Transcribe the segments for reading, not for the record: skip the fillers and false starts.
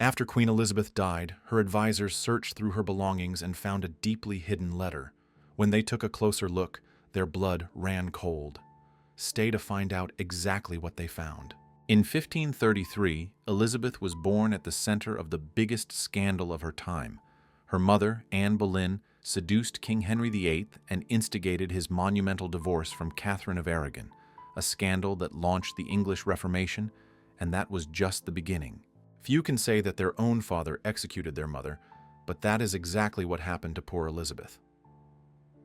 After Queen Elizabeth died, her advisors searched through her belongings and found a deeply hidden letter. When they took a closer look, their blood ran cold. Stay to find out exactly what they found. In 1533, Elizabeth was born at the center of the biggest scandal of her time. Her mother, Anne Boleyn, seduced King Henry VIII and instigated his monumental divorce from Catherine of Aragon, a scandal that launched the English Reformation, and that was just the beginning. Few can say that their own father executed their mother, but that is exactly what happened to poor Elizabeth.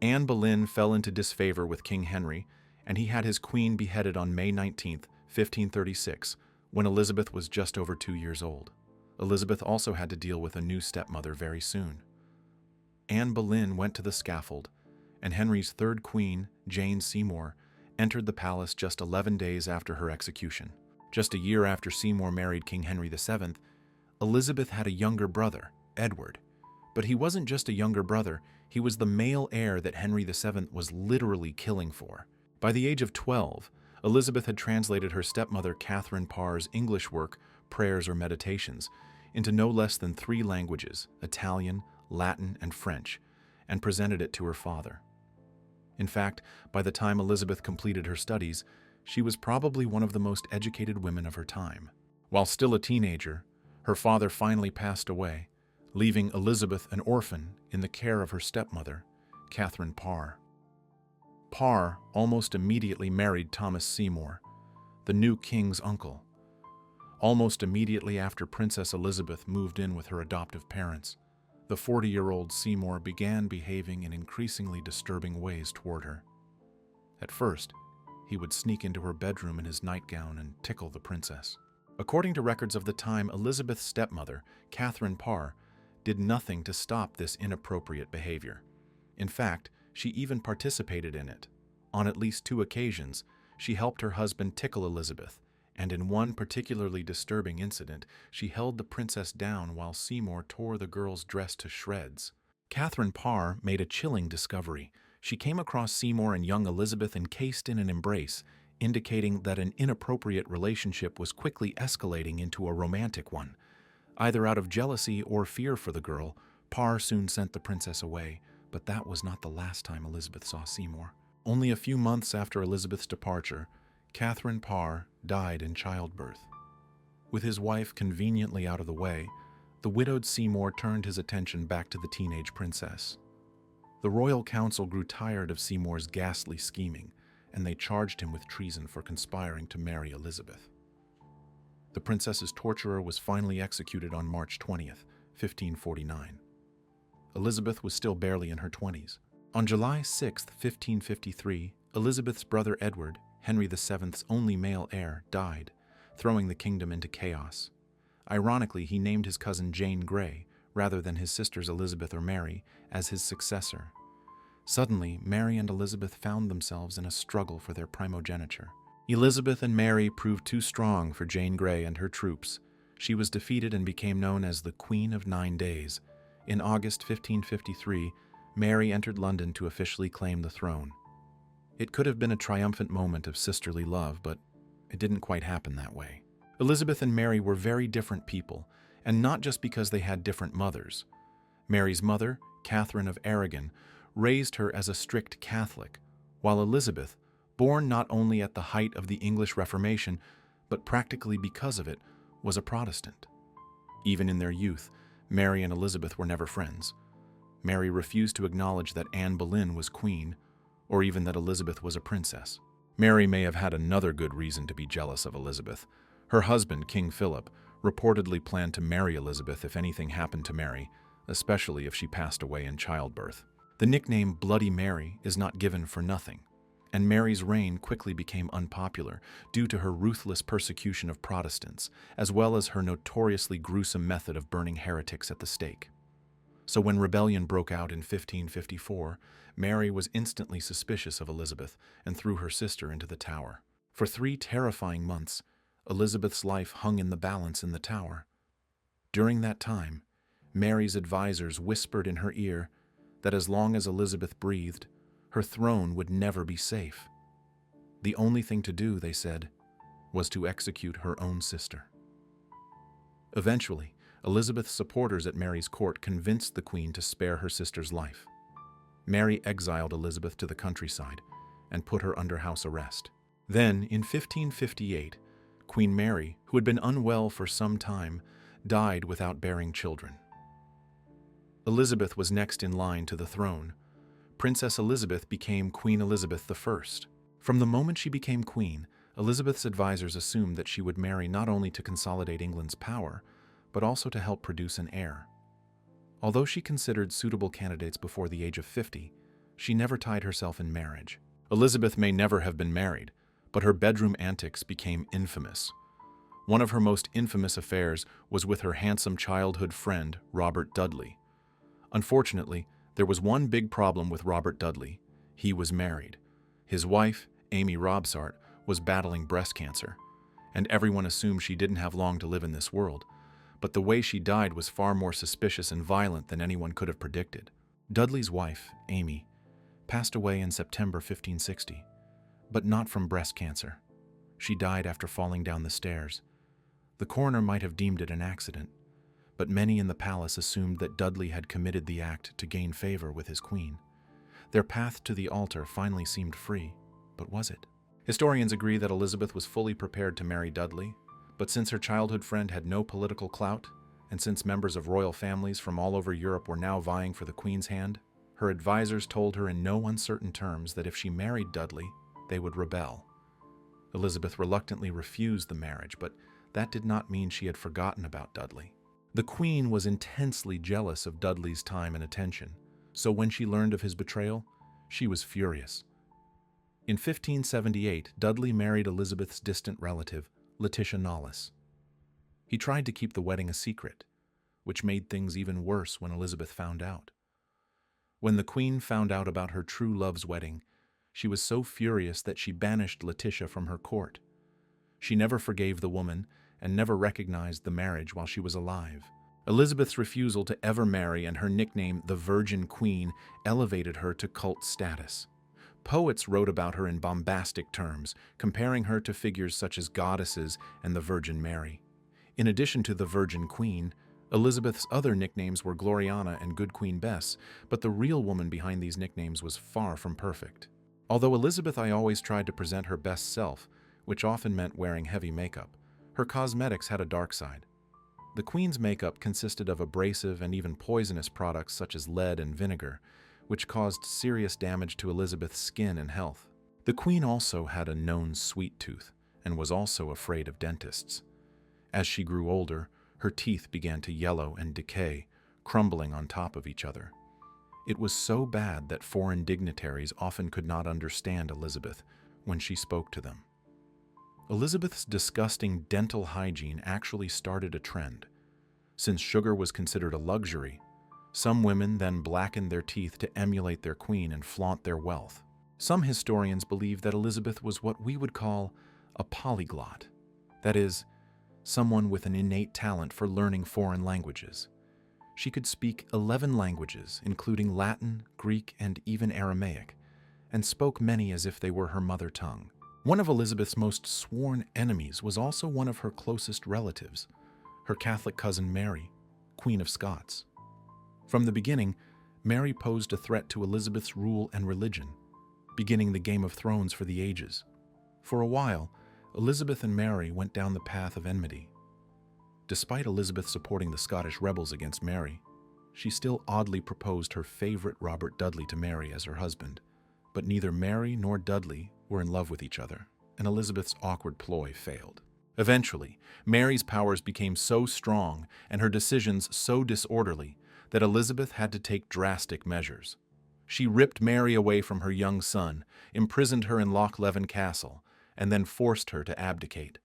Anne Boleyn fell into disfavor with King Henry, and he had his queen beheaded on May 19, 1536, when Elizabeth was just over 2 years old. Elizabeth also had to deal with a new stepmother very soon. Anne Boleyn went to the scaffold, and Henry's third queen, Jane Seymour, entered the palace just 11 days after her execution. Just a year after Seymour married King Henry VII, Elizabeth had a younger brother, Edward. But he wasn't just a younger brother, he was the male heir that Henry VII was literally killing for. By the age of 12, Elizabeth had translated her stepmother Catherine Parr's English work, Prayers or Meditations, into no less than 3 languages, Italian, Latin, and French, and presented it to her father. In fact, by the time Elizabeth completed her studies, she was probably one of the most educated women of her time. While still a teenager, her father finally passed away, leaving Elizabeth an orphan in the care of her stepmother, Catherine Parr. Parr almost immediately married Thomas Seymour, the new king's uncle. Almost immediately after Princess Elizabeth moved in with her adoptive parents, the 40-year-old Seymour began behaving in increasingly disturbing ways toward her. At first, he would sneak into her bedroom in his nightgown and tickle the princess. According to records of the time, Elizabeth's stepmother, Catherine Parr, did nothing to stop this inappropriate behavior. In fact, she even participated in it. On at least 2 occasions, she helped her husband tickle Elizabeth, and in one particularly disturbing incident, she held the princess down while Seymour tore the girl's dress to shreds. Catherine Parr made a chilling discovery. She came across Seymour and young Elizabeth encased in an embrace, indicating that an inappropriate relationship was quickly escalating into a romantic one. Either out of jealousy or fear for the girl, Parr soon sent the princess away, but that was not the last time Elizabeth saw Seymour. Only a few months after Elizabeth's departure, Catherine Parr died in childbirth. With his wife conveniently out of the way, the widowed Seymour turned his attention back to the teenage princess. The royal council grew tired of Seymour's ghastly scheming, and they charged him with treason for conspiring to marry Elizabeth. The princess's torturer was finally executed on March 20th, 1549. Elizabeth was still barely in her 20s. On July 6, 1553, Elizabeth's brother Edward, Henry VII's only male heir, died, throwing the kingdom into chaos. Ironically, he named his cousin Jane Grey, rather than his sisters Elizabeth or Mary, as his successor. Suddenly, Mary and Elizabeth found themselves in a struggle for their primogeniture. Elizabeth and Mary proved too strong for Jane Grey and her troops. She was defeated and became known as the Queen of 9 Days. In August 1553, Mary entered London to officially claim the throne. It could have been a triumphant moment of sisterly love, but it didn't quite happen that way. Elizabeth and Mary were very different people, and not just because they had different mothers. Mary's mother, Catherine of Aragon, raised her as a strict Catholic, while Elizabeth, born not only at the height of the English Reformation, but practically because of it, was a Protestant. Even in their youth, Mary and Elizabeth were never friends. Mary refused to acknowledge that Anne Boleyn was queen, or even that Elizabeth was a princess. Mary may have had another good reason to be jealous of Elizabeth. Her husband, King Philip, reportedly planned to marry Elizabeth if anything happened to Mary, especially if she passed away in childbirth. The nickname Bloody Mary is not given for nothing, and Mary's reign quickly became unpopular due to her ruthless persecution of Protestants, as well as her notoriously gruesome method of burning heretics at the stake. So when rebellion broke out in 1554, Mary was instantly suspicious of Elizabeth and threw her sister into the Tower. For 3 terrifying months, Elizabeth's life hung in the balance in the Tower. During that time, Mary's advisors whispered in her ear that as long as Elizabeth breathed, her throne would never be safe. The only thing to do, they said, was to execute her own sister. Eventually, Elizabeth's supporters at Mary's court convinced the Queen to spare her sister's life. Mary exiled Elizabeth to the countryside and put her under house arrest. Then, in 1558, Queen Mary, who had been unwell for some time, died without bearing children. Elizabeth was next in line to the throne. Princess Elizabeth became Queen Elizabeth I. From the moment she became queen, Elizabeth's advisors assumed that she would marry not only to consolidate England's power, but also to help produce an heir. Although she considered suitable candidates before the age of 50, she never tied herself in marriage. Elizabeth may never have been married, but her bedroom antics became infamous. One of her most infamous affairs was with her handsome childhood friend, Robert Dudley. Unfortunately, there was one big problem with Robert Dudley. He was married. His wife, Amy Robsart, was battling breast cancer, and everyone assumed she didn't have long to live in this world. But the way she died was far more suspicious and violent than anyone could have predicted. Dudley's wife, Amy, passed away in September 1560, but not from breast cancer. She died after falling down the stairs. The coroner might have deemed it an accident, but many in the palace assumed that Dudley had committed the act to gain favor with his queen. Their path to the altar finally seemed free, but was it? Historians agree that Elizabeth was fully prepared to marry Dudley, but since her childhood friend had no political clout, and since members of royal families from all over Europe were now vying for the Queen's hand, her advisors told her in no uncertain terms that if she married Dudley, they would rebel. Elizabeth reluctantly refused the marriage, but that did not mean she had forgotten about Dudley. The Queen was intensely jealous of Dudley's time and attention, so when she learned of his betrayal, she was furious. In 1578, Dudley married Elizabeth's distant relative, Letitia Knollys. He tried to keep the wedding a secret, which made things even worse when Elizabeth found out. When the Queen found out about her true love's wedding, she was so furious that she banished Letitia from her court. She never forgave the woman and never recognized the marriage while she was alive. Elizabeth's refusal to ever marry and her nickname, the Virgin Queen, elevated her to cult status. Poets wrote about her in bombastic terms, comparing her to figures such as goddesses and the Virgin Mary. In addition to the Virgin Queen, Elizabeth's other nicknames were Gloriana and Good Queen Bess, but the real woman behind these nicknames was far from perfect. Although Elizabeth I always tried to present her best self, which often meant wearing heavy makeup, her cosmetics had a dark side. The Queen's makeup consisted of abrasive and even poisonous products such as lead and vinegar, which caused serious damage to Elizabeth's skin and health. The Queen also had a known sweet tooth and was also afraid of dentists. As she grew older, her teeth began to yellow and decay, crumbling on top of each other. It was so bad that foreign dignitaries often could not understand Elizabeth when she spoke to them. Elizabeth's disgusting dental hygiene actually started a trend. Since sugar was considered a luxury, some women then blackened their teeth to emulate their queen and flaunt their wealth. Some historians believe that Elizabeth was what we would call a polyglot, that is, someone with an innate talent for learning foreign languages. She could speak 11 languages, including Latin, Greek, and even Aramaic, and spoke many as if they were her mother tongue. One of Elizabeth's most sworn enemies was also one of her closest relatives, her Catholic cousin Mary, Queen of Scots. From the beginning, Mary posed a threat to Elizabeth's rule and religion, beginning the Game of Thrones for the ages. For a while, Elizabeth and Mary went down the path of enmity. Despite Elizabeth supporting the Scottish rebels against Mary, she still oddly proposed her favorite Robert Dudley to Mary as her husband, but neither Mary nor Dudley were in love with each other, and Elizabeth's awkward ploy failed. Eventually, Mary's powers became so strong and her decisions so disorderly that Elizabeth had to take drastic measures. She ripped Mary away from her young son, imprisoned her in Loch Leven Castle, and then forced her to abdicate.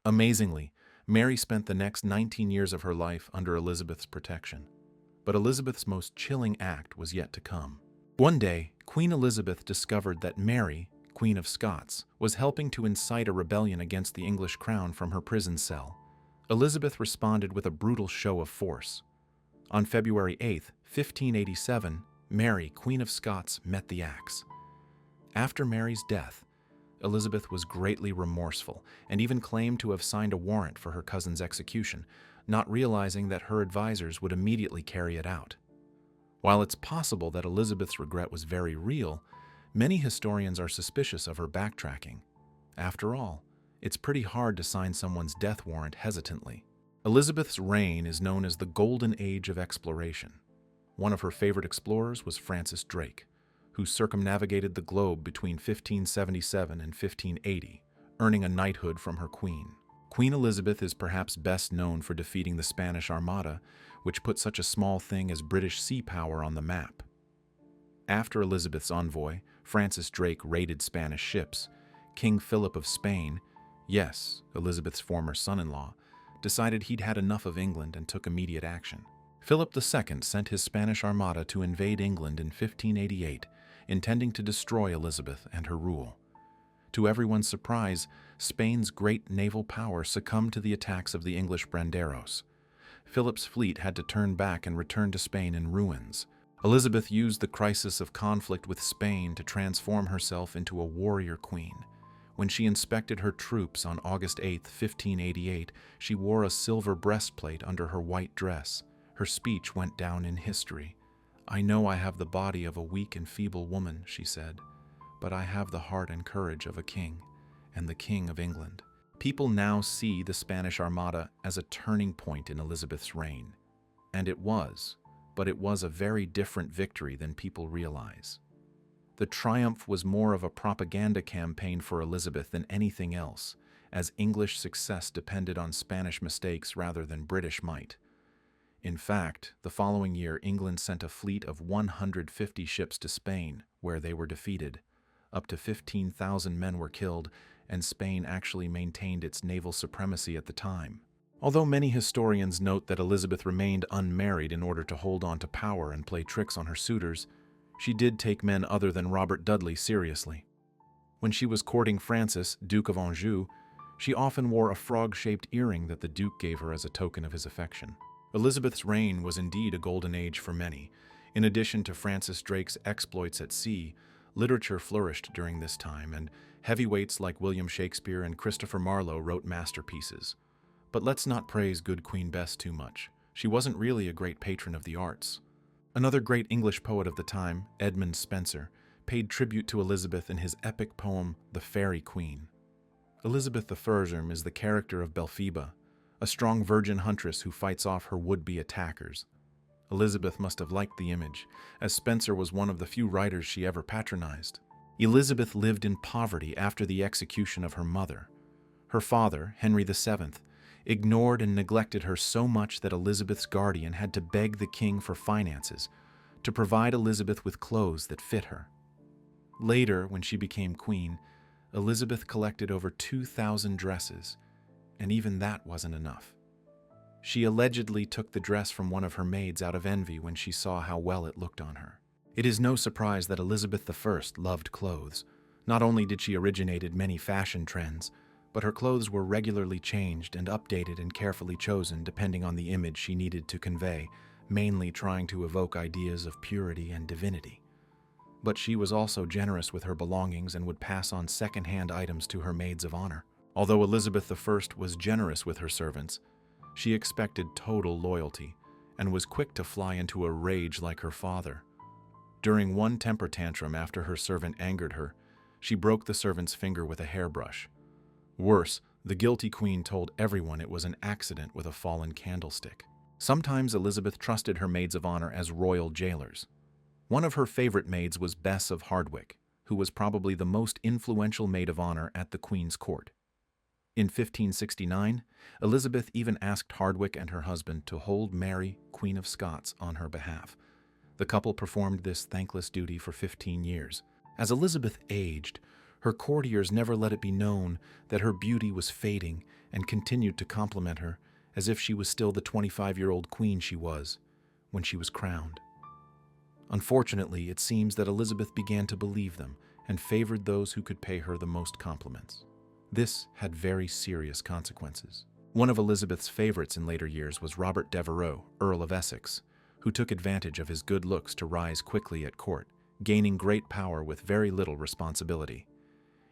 Amazingly, Mary spent the next 19 years of her life under Elizabeth's protection. But Elizabeth's most chilling act was yet to come. One day, Queen Elizabeth discovered that Mary, Queen of Scots, was helping to incite a rebellion against the English crown from her prison cell. Elizabeth responded with a brutal show of force. On February 8, 1587, Mary, Queen of Scots, met the axe. After Mary's death, Elizabeth was greatly remorseful and even claimed to have signed a warrant for her cousin's execution, not realizing that her advisors would immediately carry it out. While it's possible that Elizabeth's regret was very real, many historians are suspicious of her backtracking. After all, it's pretty hard to sign someone's death warrant hesitantly. Elizabeth's reign is known as the Golden Age of Exploration. One of her favorite explorers was Francis Drake, who circumnavigated the globe between 1577 and 1580, earning a knighthood from her queen. Queen Elizabeth is perhaps best known for defeating the Spanish Armada, which put such a small thing as British sea power on the map. After Elizabeth's envoy, Francis Drake, raided Spanish ships, King Philip of Spain, yes, Elizabeth's former son-in-law, decided he'd had enough of England and took immediate action. Philip II sent his Spanish Armada to invade England in 1588, intending to destroy Elizabeth and her rule. To everyone's surprise, Spain's great naval power succumbed to the attacks of the English banderos. Philip's fleet had to turn back and return to Spain in ruins. Elizabeth used the crisis of conflict with Spain to transform herself into a warrior queen. When she inspected her troops on August 8, 1588, she wore a silver breastplate under her white dress. Her speech went down in history. "I know I have the body of a weak and feeble woman," she said, "but I have the heart and courage of a king, and the King of England." People now see the Spanish Armada as a turning point in Elizabeth's reign. And it was, but it was a very different victory than people realize. The triumph was more of a propaganda campaign for Elizabeth than anything else, as English success depended on Spanish mistakes rather than British might. In fact, the following year, England sent a fleet of 150 ships to Spain, where they were defeated. Up to 15,000 men were killed, and Spain actually maintained its naval supremacy at the time. Although many historians note that Elizabeth remained unmarried in order to hold on to power and play tricks on her suitors, she did take men other than Robert Dudley seriously. When she was courting Francis, Duke of Anjou, she often wore a frog-shaped earring that the Duke gave her as a token of his affection. Elizabeth's reign was indeed a golden age for many. In addition to Francis Drake's exploits at sea, literature flourished during this time, and heavyweights like William Shakespeare and Christopher Marlowe wrote masterpieces. But let's not praise good Queen Bess too much. She wasn't really a great patron of the arts. Another great English poet of the time, Edmund Spenser, paid tribute to Elizabeth in his epic poem, The Faerie Queen. Elizabeth I is the character of Belphoebe, a strong virgin huntress who fights off her would-be attackers. Elizabeth must have liked the image, as Spenser was one of the few writers she ever patronized. Elizabeth lived in poverty after the execution of her mother. Her father, Henry VII, ignored and neglected her so much that Elizabeth's guardian had to beg the king for finances to provide Elizabeth with clothes that fit her. Later, when she became queen, Elizabeth collected over 2,000 dresses, and even that wasn't enough. She allegedly took the dress from one of her maids out of envy when she saw how well it looked on her. It is no surprise that Elizabeth I loved clothes. Not only did she originate many fashion trends, but her clothes were regularly changed and updated and carefully chosen depending on the image she needed to convey, mainly trying to evoke ideas of purity and divinity. But she was also generous with her belongings and would pass on second-hand items to her maids of honor. Although Elizabeth I was generous with her servants, she expected total loyalty and was quick to fly into a rage like her father. During one temper tantrum after her servant angered her, she broke the servant's finger with a hairbrush. Worse, the guilty queen told everyone it was an accident with a fallen candlestick. Sometimes Elizabeth trusted her maids of honor as royal jailers. One of her favorite maids was Bess of Hardwicke, who was probably the most influential maid of honor at the Queen's court. In 1569, Elizabeth even asked Hardwicke and her husband to hold Mary, Queen of Scots, on her behalf. The couple performed this thankless duty for 15 years. As Elizabeth aged, her courtiers never let it be known that her beauty was fading and continued to compliment her as if she was still the 25-year-old queen she was when she was crowned. Unfortunately, it seems that Elizabeth began to believe them and favored those who could pay her the most compliments. This had very serious consequences. One of Elizabeth's favorites in later years was Robert Devereux, Earl of Essex, who took advantage of his good looks to rise quickly at court, gaining great power with very little responsibility.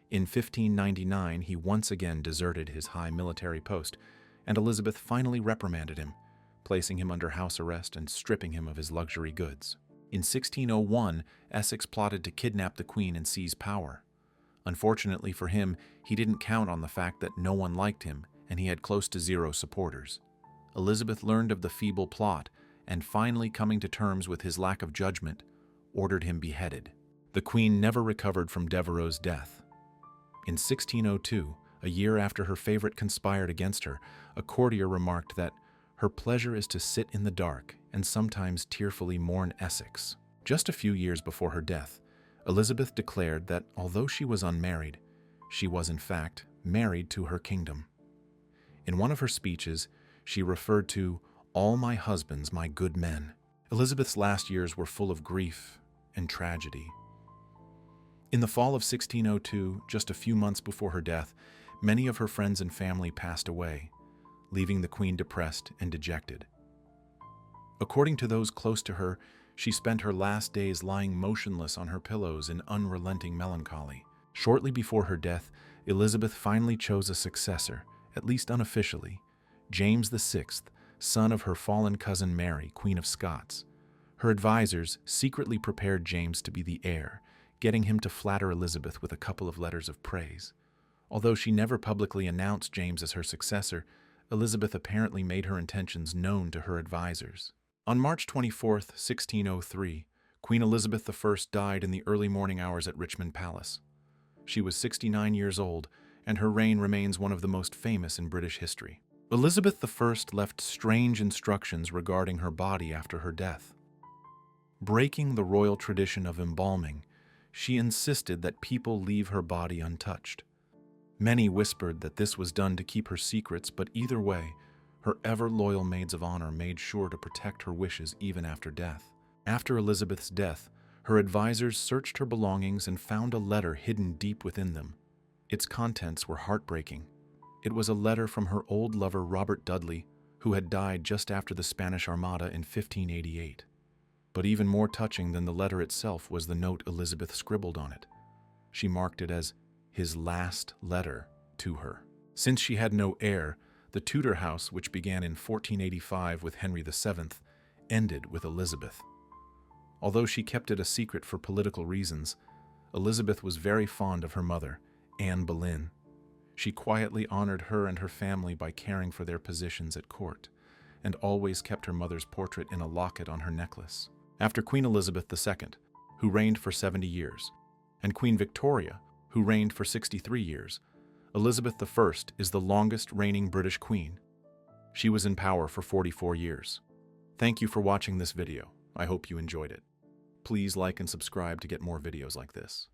In 1599, he once again deserted his high military post and Elizabeth finally reprimanded him, placing him under house arrest and stripping him of his luxury goods. In 1601, Essex plotted to kidnap the Queen and seize power. Unfortunately for him, he didn't count on the fact that no one liked him and he had close to zero supporters. Elizabeth learned of the feeble plot and, finally coming to terms with his lack of judgment, ordered him beheaded. The Queen never recovered from Devereux's death. In 1602, a year after her favorite conspired against her, a courtier remarked that her pleasure is to sit in the dark and sometimes tearfully mourn Essex. Just a few years before her death, Elizabeth declared that although she was unmarried, she was in fact married to her kingdom. In one of her speeches, she referred to all my husbands, my good men. Elizabeth's last years were full of grief and tragedy. In the fall of 1602, just a few months before her death, many of her friends and family passed away, leaving the Queen depressed and dejected. According to those close to her, she spent her last days lying motionless on her pillows in unrelenting melancholy. Shortly before her death, Elizabeth finally chose a successor, at least unofficially, James VI, son of her fallen cousin Mary, Queen of Scots. Her advisors secretly prepared James to be the heir, getting him to flatter Elizabeth with a couple of letters of praise. Although she never publicly announced James as her successor, Elizabeth apparently made her intentions known to her advisors. On March 24, 1603, Queen Elizabeth I died in the early morning hours at Richmond Palace. She was 69 years old, and her reign remains one of the most famous in British history. Elizabeth I left strange instructions regarding her body after her death. Breaking the royal tradition of embalming, she insisted that people leave her body untouched. Many whispered that this was done to keep her secrets, but either way, her ever-loyal maids of honor made sure to protect her wishes even after death. After Elizabeth's death, her advisors searched her belongings and found a letter hidden deep within them. Its contents were heartbreaking. It was a letter from her old lover Robert Dudley, who had died just after the Spanish Armada in 1588. But even more touching than the letter itself was the note Elizabeth scribbled on it. She marked it as his last letter to her. Since she had no heir, the Tudor house, which began in 1485 with Henry VII, ended with Elizabeth. Although she kept it a secret for political reasons, Elizabeth was very fond of her mother, Anne Boleyn. She quietly honored her and her family by caring for their positions at court, and always kept her mother's portrait in a locket on her necklace. After Queen Elizabeth II, who reigned for 70 years, and Queen Victoria, who reigned for 63 years, Elizabeth I is the longest reigning British queen. She was in power for 44 years. Thank you for watching this video. I hope you enjoyed it. Please like and subscribe to get more videos like this.